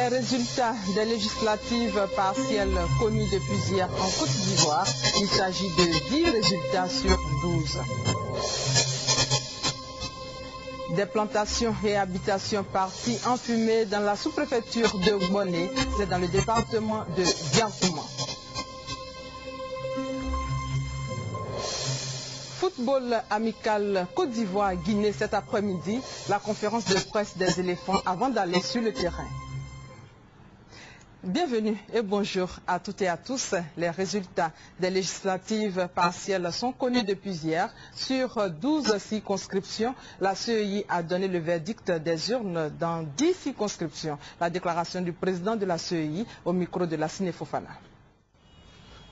Les résultats des législatives partielles connus depuis hier en Côte d'Ivoire, il s'agit de 10 résultats sur 12. Des plantations et habitations parties en fumée dans la sous-préfecture de Bonnet, c'est dans le département de Biancouma. Football amical Côte d'Ivoire-Guinée cet après-midi, la conférence de presse des éléphants avant d'aller sur le terrain. Bienvenue et bonjour à toutes et à tous. Les résultats des législatives partielles sont connus depuis hier. Sur 12 circonscriptions, la CEI a donné le verdict des urnes dans 10 circonscriptions. La déclaration du président de la CEI au micro de la Fofana.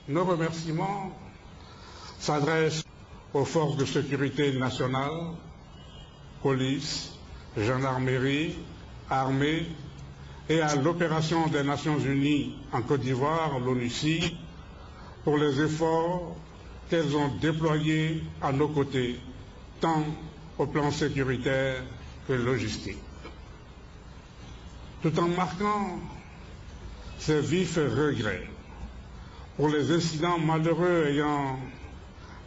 Nos remerciements s'adressent aux forces de sécurité nationale, police, gendarmerie, armée, et à l'opération des Nations Unies en Côte d'Ivoire, l'ONUCI, pour les efforts qu'elles ont déployés à nos côtés, tant au plan sécuritaire que logistique. Tout en marquant ces vifs regrets pour les incidents malheureux ayant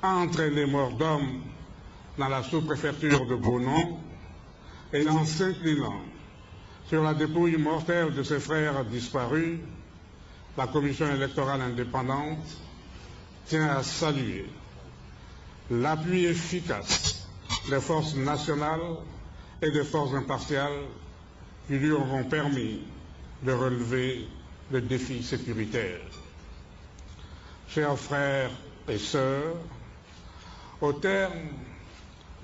entraîné mort d'hommes dans la sous-préfecture de Bonon, et en s'inclinant sur la dépouille mortelle de ses frères disparus, la Commission électorale indépendante tient à saluer l'appui efficace des forces nationales et des forces impartiales qui lui auront permis de relever le défi sécuritaire. Chers frères et sœurs, au terme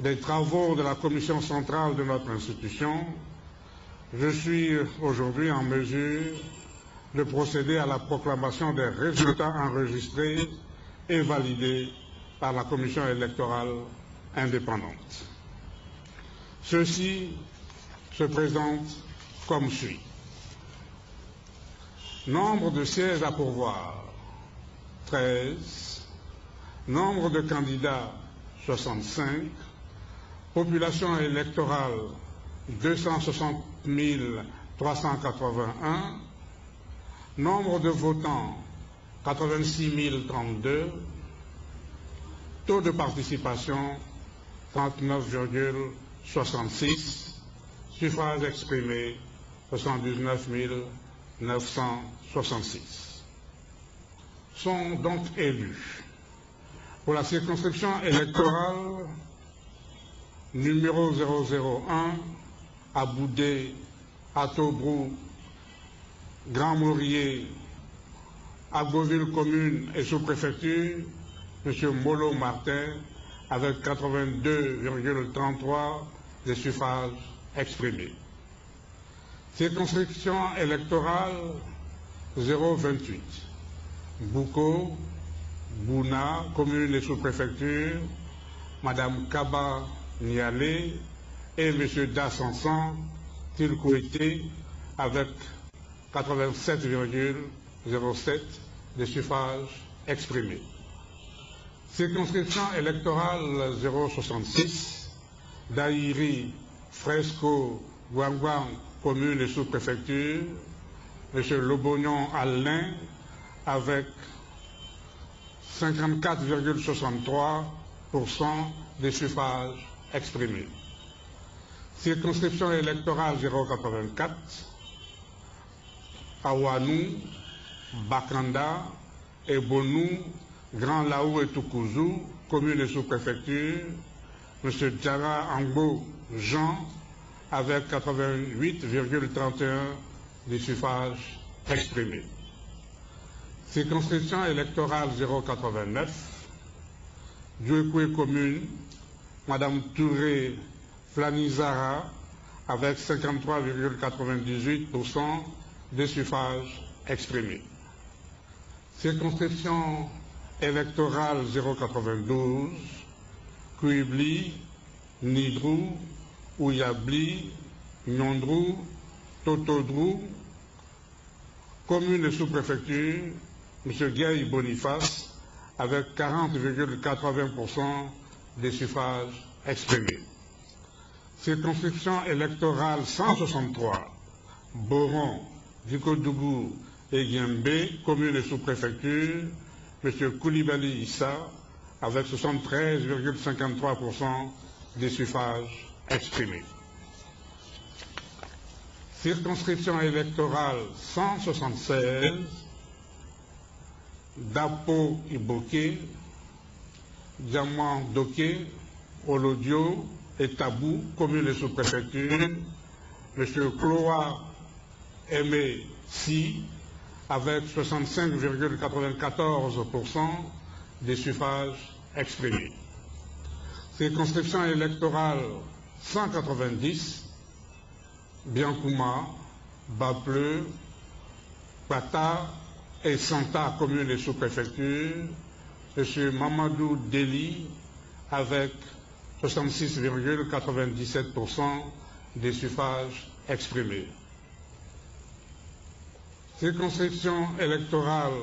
des travaux de la Commission centrale de notre institution, je suis aujourd'hui en mesure de procéder à la proclamation des résultats enregistrés et validés par la Commission électorale indépendante. Ceux-ci se présentent comme suit. Nombre de sièges à pourvoir, 13. Nombre de candidats, 65. Population électorale, 260 381, nombre de votants 86 032, taux de participation 39,66, suffrages exprimés 79 966. Sont donc élus pour la circonscription électorale numéro 001 à Boudé, à Tobrou, Grand Maurier, à Beauville commune et sous-préfecture, M. Molo Martin, avec 82,33 des suffrages exprimés. Circonscription électorale 028, Bouko, Bouna, commune et sous-préfecture, Mme Kaba Nialé, et M. Dassansan Tilkouété avec 87,07 des suffrages exprimés. Circonscription électorale 066, Daïri, Fresco, Guangguang, commune et sous-préfecture, M. Lobognon Alain avec 54,63% des suffrages exprimés. Circonscription électorale 084, Awanou, Bakanda, Ebonou, Grand Laou et Toukouzou, commune et sous-préfecture, M. Djara Angbo Jean, avec 88,31 des suffrages exprimés. Circonscription électorale 089, Djouekoué commune, Mme Touré Flanizara, avec 53,98% des suffrages exprimés. Circonscription électorale 092, Kouibli, Nidrou, Ouyabli, Nyondrou, Totodrou, commune et sous-préfecture, M. Guy Boniface, avec 40,80% des suffrages exprimés. Circonscription électorale 163, Boron, Dikodougou et Guimbé, commune et sous-préfecture, M. Koulibaly Issa, avec 73,53% des suffrages exprimés. Circonscription électorale 176, Dapo Iboké, Diamant Doké, Olodio et Tabou, commune et sous-préfecture, M. Kloa Aimé Si, avec 65,94% des suffrages exprimés. Circonscription électorale 190, Biancouma, Bapleu, Pata et Santa, commune et sous-préfecture, M. Mamadou Deli, avec 66,97% des suffrages exprimés. Circonscription électorale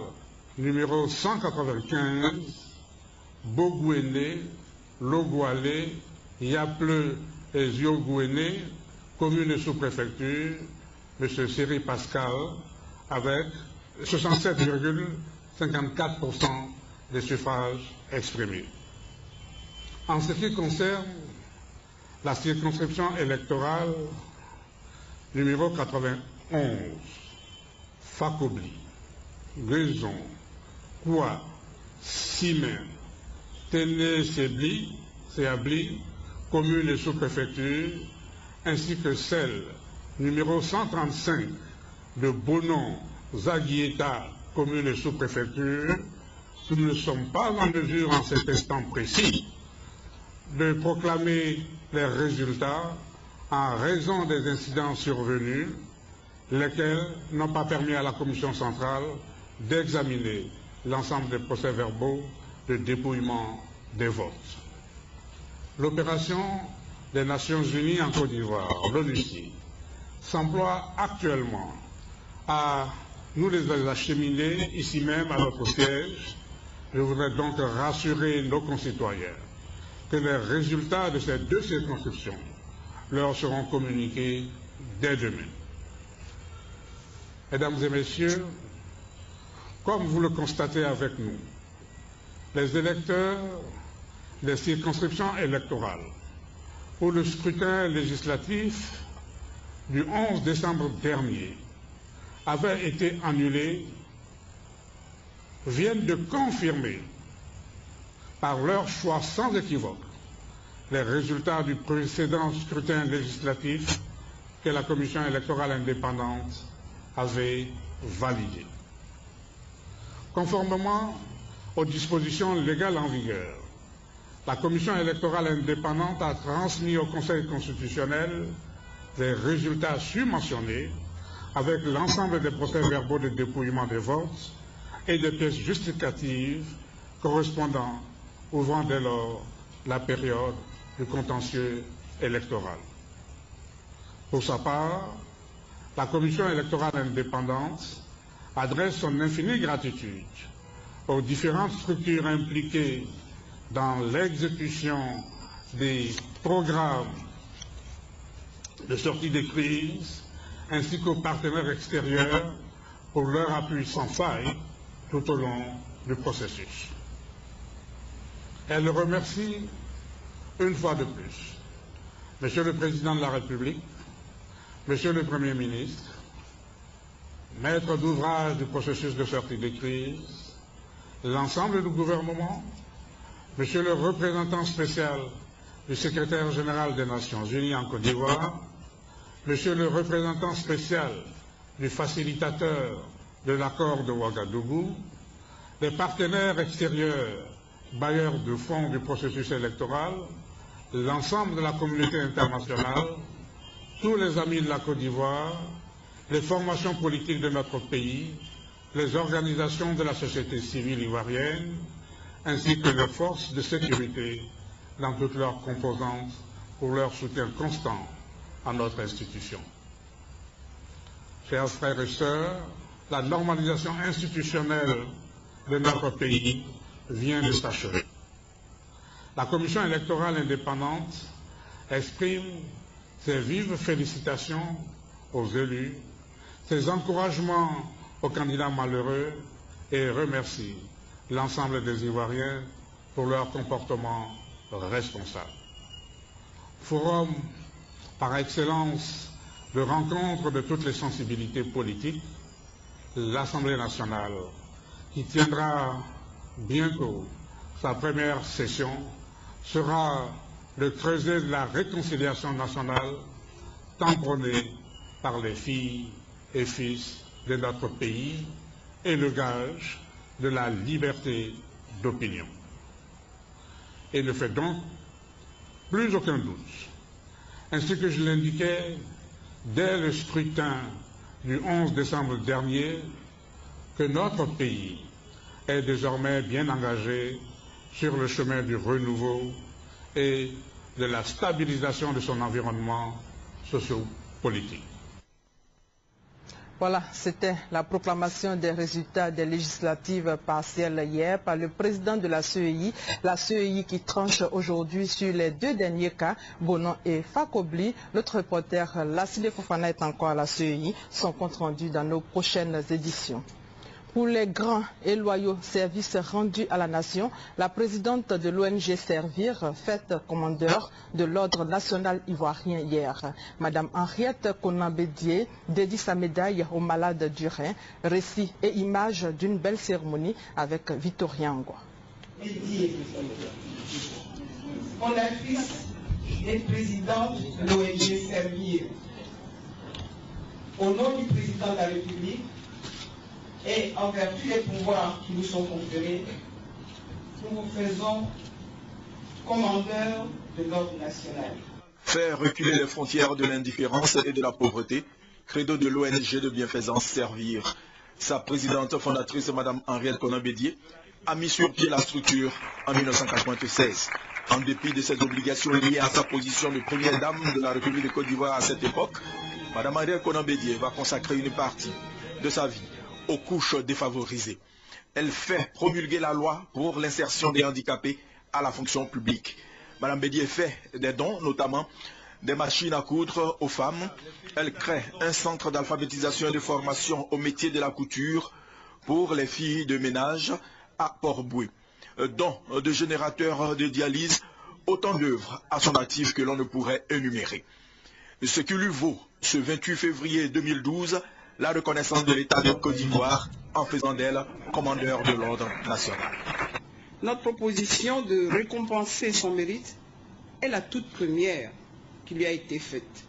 numéro 195, Bogouéné, Logoualé, Yapleu et Ziogouéné, commune et sous-préfecture, M. Siri Pascal, avec 67,54% des suffrages exprimés. En ce qui concerne la circonscription électorale numéro 91, Fakobli, Guézon, Koua, Simen, Téné-Sebli, Séabli, commune et sous-préfecture, ainsi que celle numéro 135 de Bonon, Zaguieta, commune et sous-préfecture, nous ne sommes pas en mesure en cet instant précis de proclamer les résultats en raison des incidents survenus, lesquels n'ont pas permis à la Commission centrale d'examiner l'ensemble des procès-verbaux de dépouillement des votes. L'opération des Nations Unies en Côte d'Ivoire, l'ONUCI, s'emploie actuellement à nous les acheminer ici même à notre siège. Je voudrais donc rassurer nos concitoyens que les résultats de ces deux circonscriptions leur seront communiqués dès demain. Mesdames et messieurs, comme vous le constatez avec nous, les électeurs des circonscriptions électorales pour le scrutin législatif du 11 décembre dernier avaient été annulés viennent de confirmer par leur choix sans équivoque les résultats du précédent scrutin législatif que la Commission électorale indépendante avait validé. Conformément aux dispositions légales en vigueur, la Commission électorale indépendante a transmis au Conseil constitutionnel les résultats surmentionnés avec l'ensemble des procès-verbaux de dépouillement des votes et des pièces justificatives correspondant, ouvrant dès lors la période du contentieux électoral. Pour sa part, la Commission électorale indépendante adresse son infinie gratitude aux différentes structures impliquées dans l'exécution des programmes de sortie des crises, ainsi qu'aux partenaires extérieurs pour leur appui sans faille tout au long du processus. Elle remercie une fois de plus Monsieur le Président de la République, Monsieur le Premier ministre, maître d'ouvrage du processus de sortie des crises, l'ensemble du gouvernement, Monsieur le représentant spécial du secrétaire général des Nations Unies en Côte d'Ivoire, Monsieur le représentant spécial du facilitateur de l'accord de Ouagadougou, les partenaires extérieurs, bailleurs de fonds du processus électoral, l'ensemble de la communauté internationale, tous les amis de la Côte d'Ivoire, les formations politiques de notre pays, les organisations de la société civile ivoirienne, ainsi que les forces de sécurité dans toutes leurs composantes pour leur soutien constant à notre institution. Chers frères et sœurs, la normalisation institutionnelle de notre pays vient de s'achever. La Commission électorale indépendante exprime ses vives félicitations aux élus, ses encouragements aux candidats malheureux et remercie l'ensemble des Ivoiriens pour leur comportement responsable. Forum par excellence de rencontre de toutes les sensibilités politiques, l'Assemblée nationale, qui tiendra bientôt sa première session, sera le creuset de la réconciliation nationale tant prônée par les filles et fils de notre pays et le gage de la liberté d'opinion. Et ne fait donc plus aucun doute, ainsi que je l'indiquais dès le scrutin du 11 décembre dernier, que notre pays est désormais bien engagé sur le chemin du renouveau et de la stabilisation de son environnement socio-politique. Voilà, c'était la proclamation des résultats des législatives partielles hier par le président de la CEI. La CEI qui tranche aujourd'hui sur les deux derniers cas, Bonon et Fakobli. Notre reporter Lassile Fofana est encore à la CEI. Son compte rendu dans nos prochaines éditions. Pour les grands et loyaux services rendus à la nation, la présidente de l'ONG Servir, faite commandeur de l'Ordre national ivoirien hier. Madame Henriette Konan-Bédié dédie sa médaille aux malades du rein. Récit et images d'une belle cérémonie avec Victorien Ngwa. Fondatrice et présidente de l'ONG Servir. Au nom du président de la République, et en vertu des pouvoirs qui nous sont conférés, nous vous faisons commandeur de l'ordre national. Faire reculer les frontières de l'indifférence et de la pauvreté, credo de l'ONG de bienfaisance Servir. Sa présidente fondatrice, Mme Henriette Konan-Bédié, a mis sur pied la structure en 1996. En dépit de ses obligations liées à sa position de première dame de la République de Côte d'Ivoire à cette époque, Mme Henriette Konan-Bédié va consacrer une partie de sa vie aux couches défavorisées. Elle fait promulguer la loi pour l'insertion des handicapés à la fonction publique. Madame Bédié fait des dons, notamment des machines à coudre aux femmes. Elle crée un centre d'alphabétisation et de formation au métier de la couture pour les filles de ménage à Port-Boué. Don de générateurs de dialyse, autant d'œuvres à son actif que l'on ne pourrait énumérer. Ce qui lui vaut, ce 28 février 2012, la reconnaissance de l'État de Côte d'Ivoire en faisant d'elle commandeur de l'ordre national. Notre proposition de récompenser son mérite est la toute première qui lui a été faite.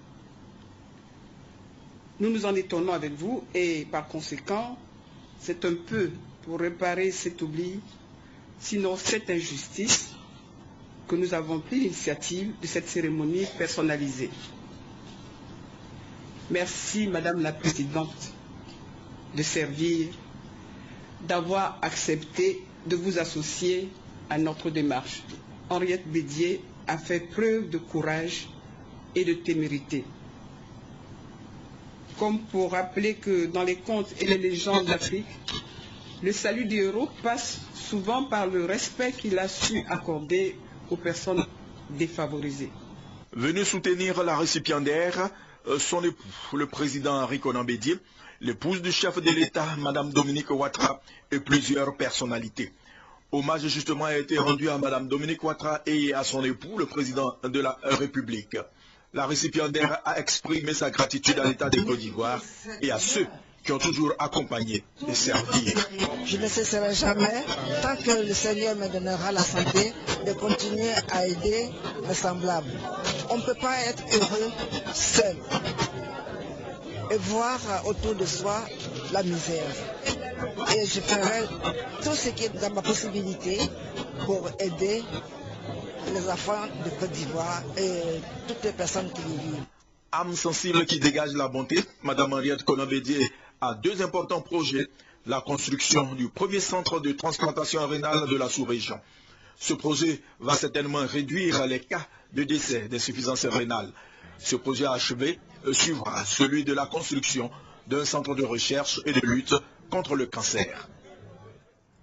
Nous nous en étonnons avec vous et par conséquent, c'est un peu pour réparer cet oubli, sinon cette injustice, que nous avons pris l'initiative de cette cérémonie personnalisée. Merci, Madame la Présidente, de Servir, d'avoir accepté de vous associer à notre démarche. Henriette Bédié a fait preuve de courage et de témérité. Comme pour rappeler que dans les contes et les légendes d'Afrique, le salut du héros passe souvent par le respect qu'il a su accorder aux personnes défavorisées. Venu soutenir la récipiendaire, son époux, le président Henri Konan-Bédié, l'épouse du chef de l'État, Mme Dominique Ouattara, et plusieurs personnalités. Hommage justement a été rendu à Mme Dominique Ouattara et à son époux, le président de la République. La récipiendaire a exprimé sa gratitude à l'État de Côte d'Ivoire et à ceux qui ont toujours accompagné et servi. Je ne cesserai jamais, tant que le Seigneur me donnera la santé, de continuer à aider mes semblables. On ne peut pas être heureux seul et voir autour de soi la misère. Et je ferai tout ce qui est dans ma possibilité pour aider les enfants de Côte d'Ivoire et toutes les personnes qui y vivent. Âme sensible qui dégage la bonté, Mme Henriette Konan-Bédié a deux importants projets. La construction du premier centre de transplantation rénale de la sous-région. Ce projet va certainement réduire les cas de décès d'insuffisance rénale. Ce projet achevé suivra celui de la construction d'un centre de recherche et de lutte contre le cancer.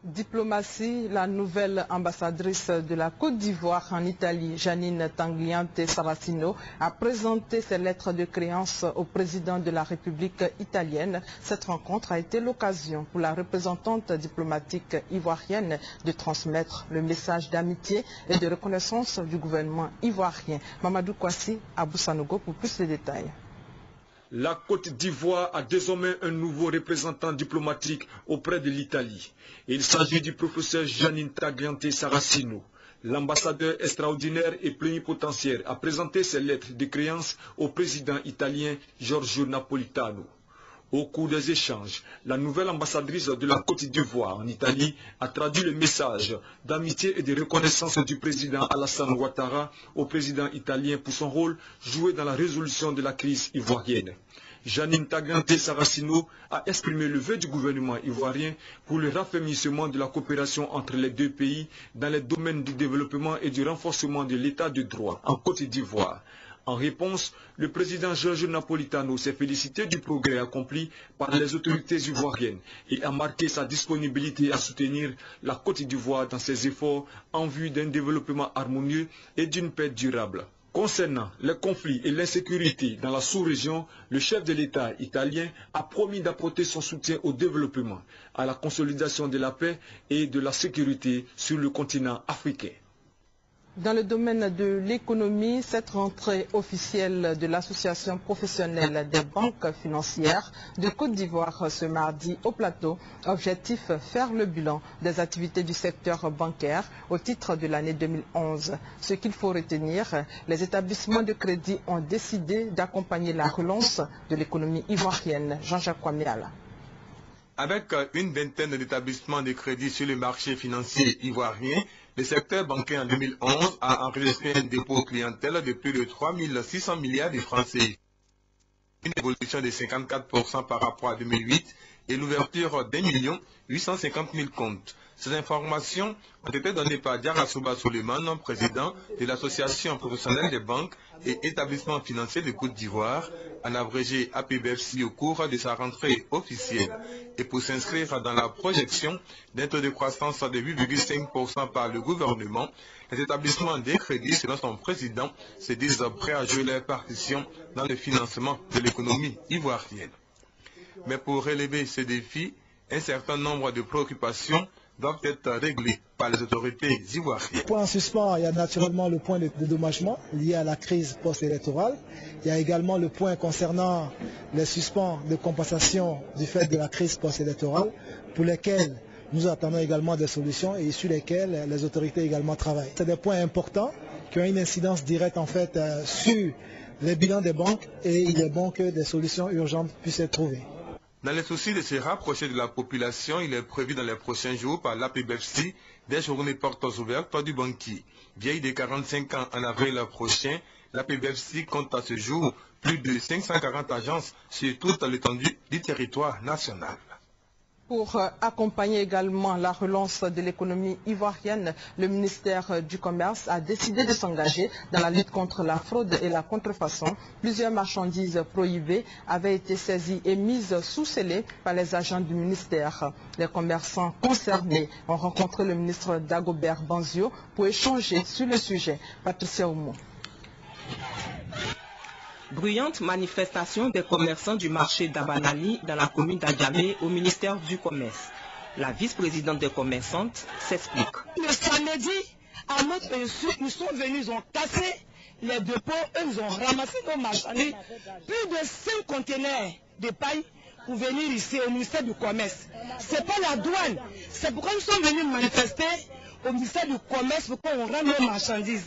Diplomatie, la nouvelle ambassadrice de la Côte d'Ivoire en Italie, Janine Tagliante Saracino, a présenté ses lettres de créance au président de la République italienne. Cette rencontre a été l'occasion pour la représentante diplomatique ivoirienne de transmettre le message d'amitié et de reconnaissance du gouvernement ivoirien. Mamadou Kwasi à Boussanogo pour plus de détails. La Côte d'Ivoire a désormais un nouveau représentant diplomatique auprès de l'Italie. Il s'agit du professeur Janine Tagliante Saracino. L'ambassadeur extraordinaire et plénipotentiaire a présenté ses lettres de créance au président italien Giorgio Napolitano. Au cours des échanges, la nouvelle ambassadrice de la Côte d'Ivoire en Italie a traduit le message d'amitié et de reconnaissance du président Alassane Ouattara au président italien pour son rôle joué dans la résolution de la crise ivoirienne. Janine Tagliante Saracino a exprimé le vœu du gouvernement ivoirien pour le raffermissement de la coopération entre les deux pays dans les domaines du développement et du renforcement de l'état de droit en Côte d'Ivoire. En réponse, le président Giorgio Napolitano s'est félicité du progrès accompli par les autorités ivoiriennes et a marqué sa disponibilité à soutenir la Côte d'Ivoire dans ses efforts en vue d'un développement harmonieux et d'une paix durable. Concernant les conflits et l'insécurité dans la sous-région, le chef de l'État italien a promis d'apporter son soutien au développement, à la consolidation de la paix et de la sécurité sur le continent africain. Dans le domaine de l'économie, cette rentrée officielle de l'Association professionnelle des banques financières de Côte d'Ivoire ce mardi au plateau. Objectif, faire le bilan des activités du secteur bancaire au titre de l'année 2011. Ce qu'il faut retenir, les établissements de crédit ont décidé d'accompagner la relance de l'économie ivoirienne. Jean-Jacques Kwamiala. Avec une vingtaine d'établissements de crédit sur le marché financier ivoirien, le secteur bancaire en 2011 a enregistré un dépôt clientèle de plus de 3 600 milliards de francs CFA, une évolution de 54% par rapport à 2008 et l'ouverture d'1 850 000 comptes. Ces informations ont été données par Diarra-Souba Suleiman, président de l'Association professionnelle des banques et établissements financiers de Côte d'Ivoire, en abrégé APBFC au cours de sa rentrée officielle. Et pour s'inscrire dans la projection d'un taux de croissance de 8,5% par le gouvernement, les établissements des crédits, selon son président, se disent prêts à jouer leur partition dans le financement de l'économie ivoirienne. Mais pour relever ces défis, un certain nombre de préoccupations doivent être réglées par les autorités ivoiriennes. Point en suspens, il y a naturellement le point de dédommagement lié à la crise post-électorale. Il y a également le point concernant les suspens de compensation du fait de la crise post-électorale, pour lesquels nous attendons également des solutions et sur lesquelles les autorités également travaillent. C'est des points importants qui ont une incidence directe en fait sur les bilans des banques et il est bon que des solutions urgentes puissent être trouvées. Dans le souci de se rapprocher de la population, il est prévu dans les prochains jours par l'APBFC des journées portes ouvertes du banquier. Vieille de 45 ans en avril prochain, l'APBFC compte à ce jour plus de 540 agences sur toute l'étendue du territoire national. Pour accompagner également la relance de l'économie ivoirienne, le ministère du Commerce a décidé de s'engager dans la lutte contre la fraude et la contrefaçon. Plusieurs marchandises prohibées avaient été saisies et mises sous scellé par les agents du ministère. Les commerçants concernés ont rencontré le ministre Dagobert Banzio pour échanger sur le sujet. Patricia Oumou. Bruyante manifestation des commerçants du marché d'Abanali dans la commune d'Adjamé au ministère du Commerce. La vice-présidente des commerçantes s'explique. Le samedi, à notre insu, ils sont venus, ils ont cassé les dépôts, eux, ils ont ramassé nos marchandises, plus de 5 conteneurs de paille pour venir ici au ministère du Commerce. Ce n'est pas la douane, c'est pourquoi nous sommes venus manifester au ministère du Commerce pour qu'on rende nos marchandises.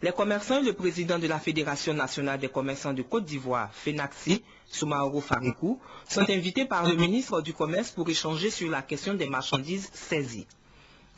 Les commerçants et le président de la Fédération nationale des commerçants de Côte d'Ivoire, FENAXI, Soumaoro Farikou, sont invités par le ministre du Commerce pour échanger sur la question des marchandises saisies.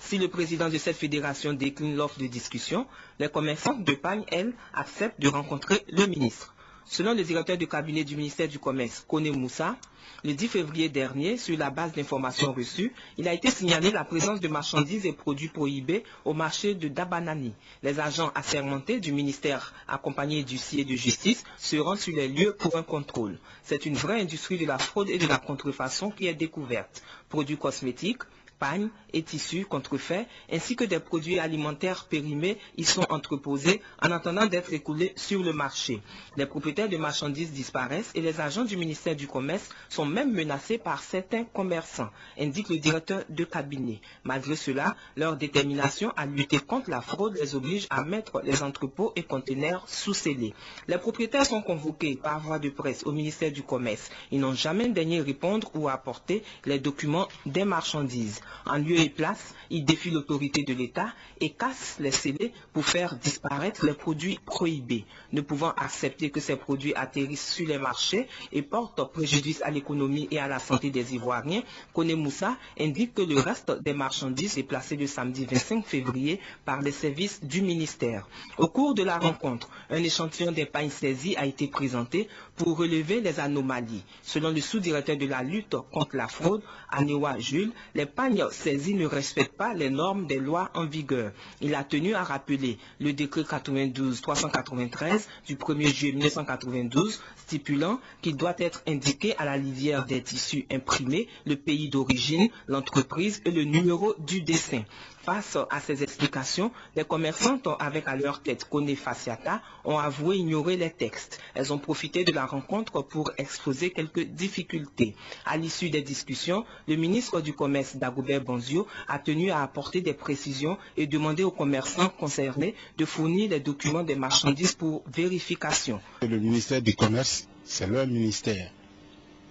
Si le président de cette fédération décline l'offre de discussion, les commerçants de paille, elles, acceptent de rencontrer le ministre. Selon le directeur du cabinet du ministère du Commerce, Kone Moussa, le 10 février dernier, sur la base d'informations reçues, il a été signalé la présence de marchandises et produits prohibés au marché de Dabanani. Les agents assermentés du ministère, accompagnés d'huissiers de justice, se rendent sur les lieux pour un contrôle. C'est une vraie industrie de la fraude et de la contrefaçon qui est découverte. Produits cosmétiques, pagnes et tissus contrefaits, ainsi que des produits alimentaires périmés y sont entreposés en attendant d'être écoulés sur le marché. Les propriétaires de marchandises disparaissent et les agents du ministère du Commerce sont même menacés par certains commerçants, indique le directeur de cabinet. Malgré cela, leur détermination à lutter contre la fraude les oblige à mettre les entrepôts et conteneurs sous scellés. Les propriétaires sont convoqués par voie de presse au ministère du Commerce. Ils n'ont jamais daigné répondre ou apporter les documents des marchandises. En lieu et place, ils défient l'autorité de l'État et cassent les scellés pour faire disparaître les produits prohibés. Ne pouvant accepter que ces produits atterrissent sur les marchés et portent préjudice à l'économie et à la santé des Ivoiriens, Kone Moussa indique que le reste des marchandises est placé le samedi 25 février par les services du ministère. Au cours de la rencontre, un échantillon des pagnes saisies a été présenté pour relever les anomalies. Selon le sous-directeur de la lutte contre la fraude, Anewa Jules, les pagnes saisies ne respectent pas les normes des lois en vigueur. Il a tenu à rappeler le décret 92-393 du 1er juillet 1992 stipulant qu'il doit être indiqué à la lisière des tissus imprimés le pays d'origine, l'entreprise et le numéro du dessin. Face à ces explications, les commerçantes avec à leur tête Kone Fassiata ont avoué ignorer les textes. Elles ont profité de la rencontre pour exposer quelques difficultés. À l'issue des discussions, le ministre du Commerce Dagobert Bonzio a tenu à apporter des précisions et demandé aux commerçants concernés de fournir les documents des marchandises pour vérification. Le ministère du Commerce, c'est leur ministère.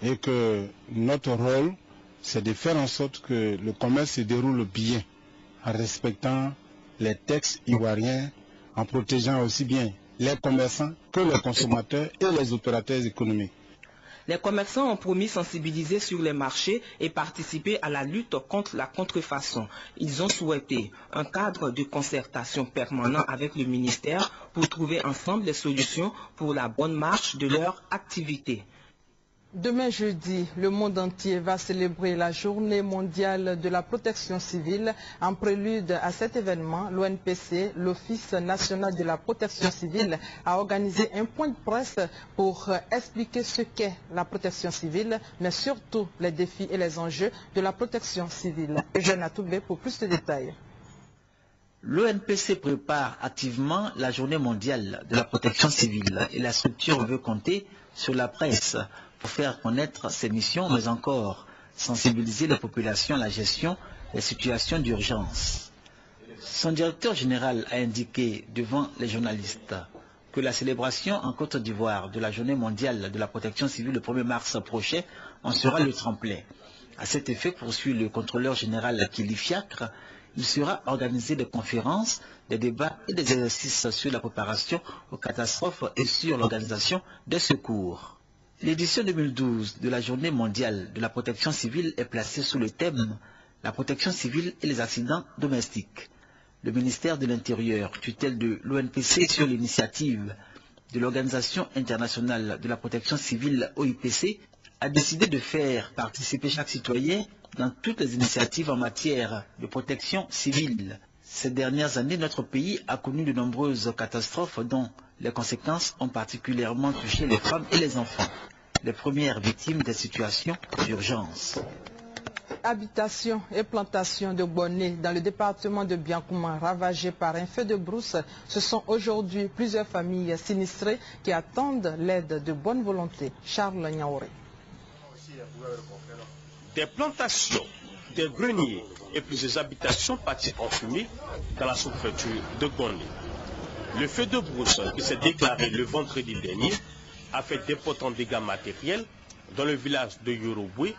Et que notre rôle, c'est de faire en sorte que le commerce se déroule bien, en respectant les textes ivoiriens, en protégeant aussi bien les commerçants que les consommateurs et les opérateurs économiques. Les commerçants ont promis sensibiliser sur les marchés et participer à la lutte contre la contrefaçon. Ils ont souhaité un cadre de concertation permanent avec le ministère pour trouver ensemble les solutions pour la bonne marche de leur activité. Demain jeudi, le monde entier va célébrer la journée mondiale de la protection civile. En prélude à cet événement, l'ONPC, l'Office national de la protection civile, a organisé un point de presse pour expliquer ce qu'est la protection civile, mais surtout les défis et les enjeux de la protection civile. Eugène Atoubé pour plus de détails. L'ONPC prépare activement la journée mondiale de la protection civile et la structure veut compter sur la presse pour faire connaître ses missions, mais encore sensibiliser les populations à la gestion des situations d'urgence. Son directeur général a indiqué devant les journalistes que la célébration en Côte d'Ivoire de la journée mondiale de la protection civile le 1er mars prochain en sera le tremplin. À cet effet, poursuit le contrôleur général Kili Fiacre, il sera organisé des conférences, des débats et des exercices sur la préparation aux catastrophes et sur l'organisation des secours. L'édition 2012 de la Journée mondiale de la protection civile est placée sous le thème « La protection civile et les accidents domestiques ». Le ministère de l'Intérieur, tutelle de l'ONPC sur l'initiative de l'Organisation internationale de la protection civile OIPC, a décidé de faire participer chaque citoyen dans toutes les initiatives en matière de protection civile. Ces dernières années, notre pays a connu de nombreuses catastrophes dont les conséquences ont particulièrement touché les femmes et les enfants, les premières victimes des situations d'urgence. Habitation et plantation de bonnets dans le département de Biancouma ravagé par un feu de brousse, ce sont aujourd'hui plusieurs familles sinistrées qui attendent l'aide de bonne volonté. Charles Niaoré. Des plantations, des greniers et plusieurs habitations parties en fumée dans la sous-préfecture de Gondé. Le feu de brousse qui s'est déclaré le vendredi dernier a fait d'importants dégâts matériels dans le village de Yoroboué,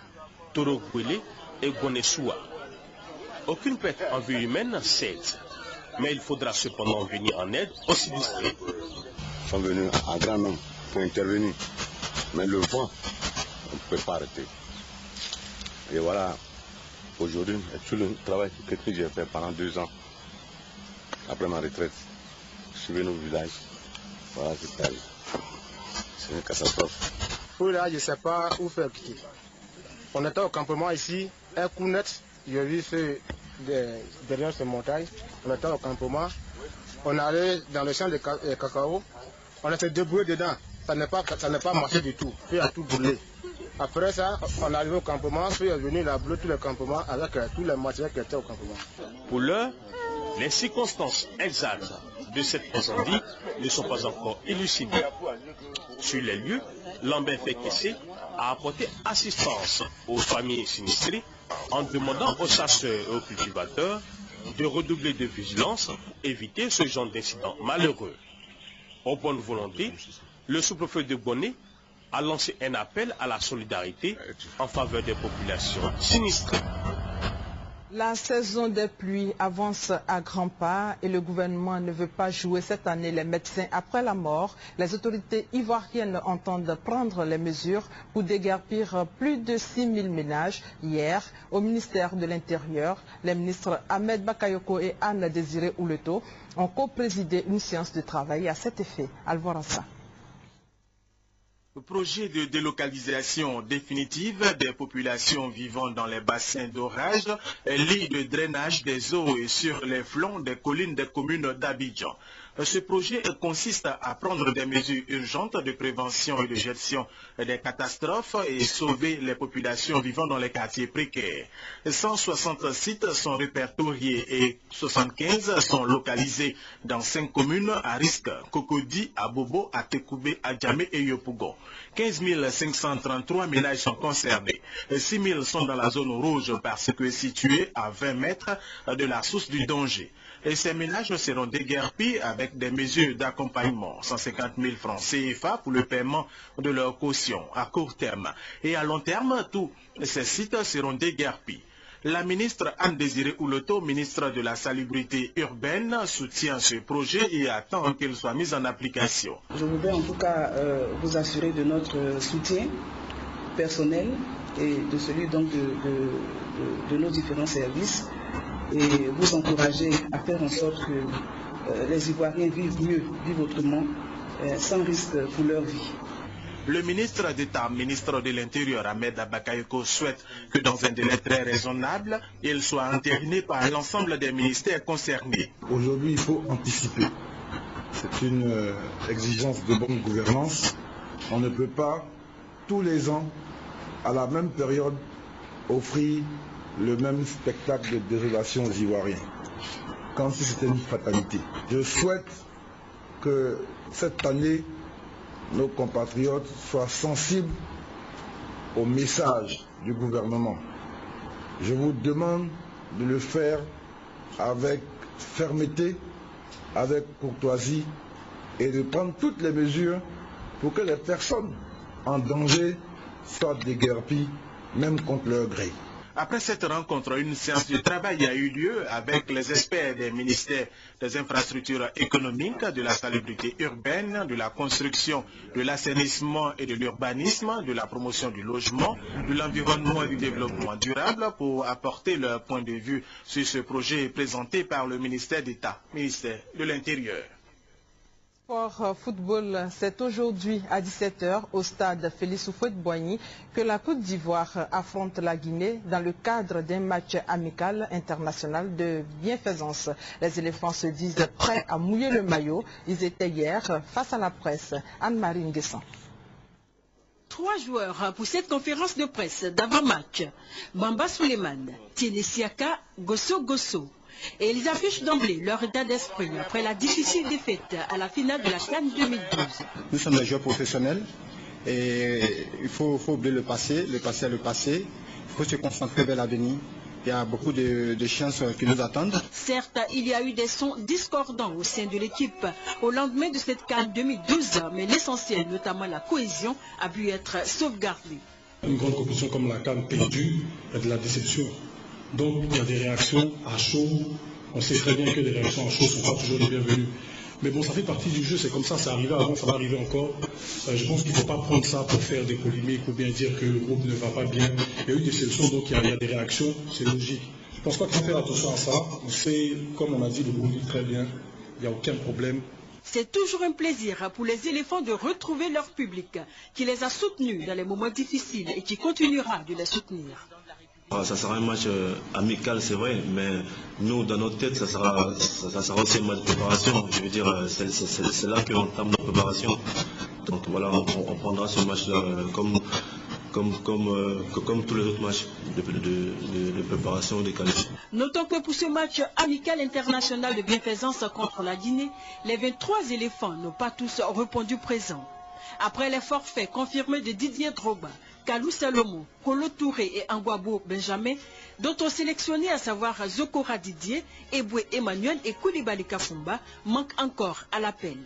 Torogouélé et Gonessoua. Aucune perte en vie humaine, certes, mais il faudra cependant venir en aide aux sinistrés. Ils sont venus à grand nombre pour intervenir, mais le vent, on ne peut pas arrêter. Et voilà, aujourd'hui, tout le travail que j'ai fait pendant 2 ans, après ma retraite, je suis venu au village, voilà, c'est une catastrophe. Là, je ne sais pas où faire quitter. On était au campement ici, un coup net, j'ai vu derrière ces montagnes, on était au campement, on allait dans le champ de cacao, on a fait débrouiller dedans, ça n'a pas marché du tout, puis a tout brûlé. Après ça, on est arrivé au campement, puis est venu la bleue tout le campement avec tous les matériels qui étaient au campement. Pour l'heure, les circonstances exactes de cet incendie ne sont pas encore élucidées. Sur les lieux, Lambert Fekesse a apporté assistance aux familles sinistrées en demandant aux chasseurs et aux cultivateurs de redoubler de vigilance, éviter ce genre d'incident malheureux. Aux bonnes volontés, le sous-préfet de Bonnet a lancé un appel à la solidarité en faveur des populations sinistrées. La saison des pluies avance à grands pas et le gouvernement ne veut pas jouer cette année les médecins après la mort. Les autorités ivoiriennes entendent prendre les mesures pour déguerpir plus de 6 000 ménages. Hier, au ministère de l'Intérieur, les ministres Ahmed Bakayoko et Anne Désiré Ouleto ont co-présidé une séance de travail à cet effet. Alvorassa. Le projet de délocalisation définitive des populations vivant dans les bassins d'orage, lits de drainage des eaux et sur les flancs des collines des communes d'Abidjan. Ce projet consiste à prendre des mesures urgentes de prévention et de gestion des catastrophes et sauver les populations vivant dans les quartiers précaires. 160 sites sont répertoriés et 75 sont localisés dans 5 communes à risque: Cocody, Abobo, Atekoubé, Adjamé et Yopougon. 15 533 ménages sont concernés. 6 000 sont dans la zone rouge parce que situés à 20 mètres de la source du danger. Et ces ménages seront déguerpis avec des mesures d'accompagnement. 150 000 francs CFA pour le paiement de leur caution à court terme. Et à long terme, tous ces sites seront déguerpis. La ministre Anne Désiré Ouleto, ministre de la Salubrité urbaine, soutient ce projet et attend qu'il soit mis en application. Je voudrais en tout cas vous assurer de notre soutien personnel et de celui donc de nos différents services et vous encourager à faire en sorte que les Ivoiriens vivent mieux, vivent autrement, sans risque pour leur vie. Le ministre d'État, ministre de l'Intérieur, Ahmed Bakayoko, souhaite que dans un délai très raisonnable, il soit entériné par l'ensemble des ministères concernés. Aujourd'hui, il faut anticiper. C'est une exigence de bonne gouvernance. On ne peut pas, tous les ans, à la même période, offrir le même spectacle de désolation aux Ivoiriens, comme si c'était une fatalité. Je souhaite que cette année, nos compatriotes soient sensibles au message du gouvernement. Je vous demande de le faire avec fermeté, avec courtoisie et de prendre toutes les mesures pour que les personnes en danger soient déguerpies, même contre leur gré. Après cette rencontre, une séance de travail a eu lieu avec les experts des ministères des infrastructures économiques, de la salubrité urbaine, de la construction, de l'assainissement et de l'urbanisme, de la promotion du logement, de l'environnement et du développement durable pour apporter leur point de vue sur ce projet présenté par le ministère d'État, ministère de l'Intérieur. Sport football, c'est aujourd'hui à 17 h au stade Félix Houphouët-Boigny que la Côte d'Ivoire affronte la Guinée dans le cadre d'un match amical international de bienfaisance. Les éléphants se disent prêts à mouiller le maillot. Ils étaient hier face à la presse. Anne-Marie Nguessan. 3 joueurs pour cette conférence de presse d'avant-match. Bamba Souleymane, Tiene Siaka, Gosso Gosso. Et ils affichent d'emblée leur état d'esprit après la difficile défaite à la finale de la CAN 2012. Nous sommes des joueurs professionnels et il faut oublier le passé. Le passé est le passé. Il faut se concentrer vers l'avenir. Il y a beaucoup de chances qui nous attendent. Certes, il y a eu des sons discordants au sein de l'équipe au lendemain de cette CAN 2012, mais l'essentiel, notamment la cohésion, a pu être sauvegardé. Une grande compétition comme la CAN perdue, il y a de la déception. Donc il y a des réactions à chaud. On sait très bien que les réactions à chaud ne sont pas toujours les bienvenues. Mais bon, ça fait partie du jeu, c'est comme ça, ça arrivait avant, ça va arriver encore. Je pense qu'il ne faut pas prendre ça pour faire des polémiques ou bien dire que le groupe ne va pas bien. Il y a eu des solutions, donc il y a des réactions, c'est logique. Je ne pense pas qu'il faut faire attention à ça. On sait, comme on a dit, le groupe dit très bien, il n'y a aucun problème. C'est toujours un plaisir pour les éléphants de retrouver leur public, qui les a soutenus dans les moments difficiles et qui continuera de les soutenir. Ça sera un match amical, c'est vrai, mais nous, dans notre tête, ça sera aussi un match de préparation. Je veux dire, c'est là qu'on entame notre préparation. Donc voilà, on prendra ce match-là comme comme tous les autres matchs de préparation de qualité. Notons que pour ce match amical international de bienfaisance contre la Guinée, les 23 éléphants n'ont pas tous répondu présents. Après les forfaits confirmés de Didier Drogba, Kalou Salomo, Kolo Touré et Angwabo Benjamin, d'autres sélectionnés à savoir Zokora Didier, Eboué Emmanuel et Koulibaly Kafumba manquent encore à l'appel.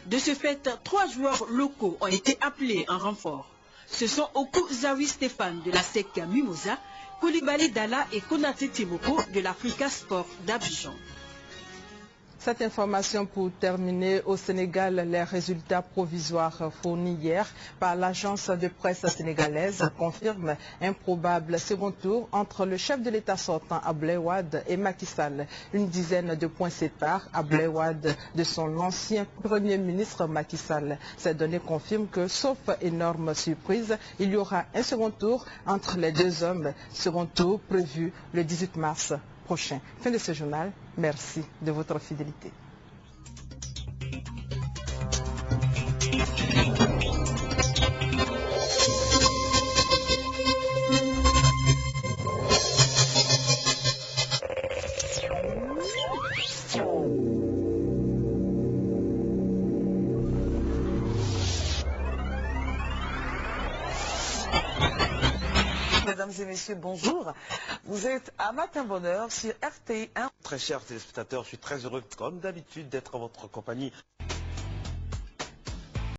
De ce fait, 3 joueurs locaux ont été appelés en renfort. Ce sont Oku Zawi Stéphane de la SEC Mimosa, Koulibaly Dalla et Konaté Timoko de l'Africa Sport d'Abidjan. Cette information pour terminer, au Sénégal, les résultats provisoires fournis hier par l'agence de presse sénégalaise confirment un probable second tour entre le chef de l'État sortant Abdoulaye Wade et Macky Sall. Une dizaine de points séparent Abdoulaye Wade de son ancien Premier ministre Macky Sall. Ces données confirment que, sauf énorme surprise, il y aura un second tour entre les deux hommes. Second tour prévu le 18 mars prochain. Fin de ce journal. Merci de votre fidélité. Mesdames et messieurs, bonjour. Vous êtes à Matin Bonheur sur RTI1. Très chers téléspectateurs, je suis très heureux, comme d'habitude, d'être en votre compagnie.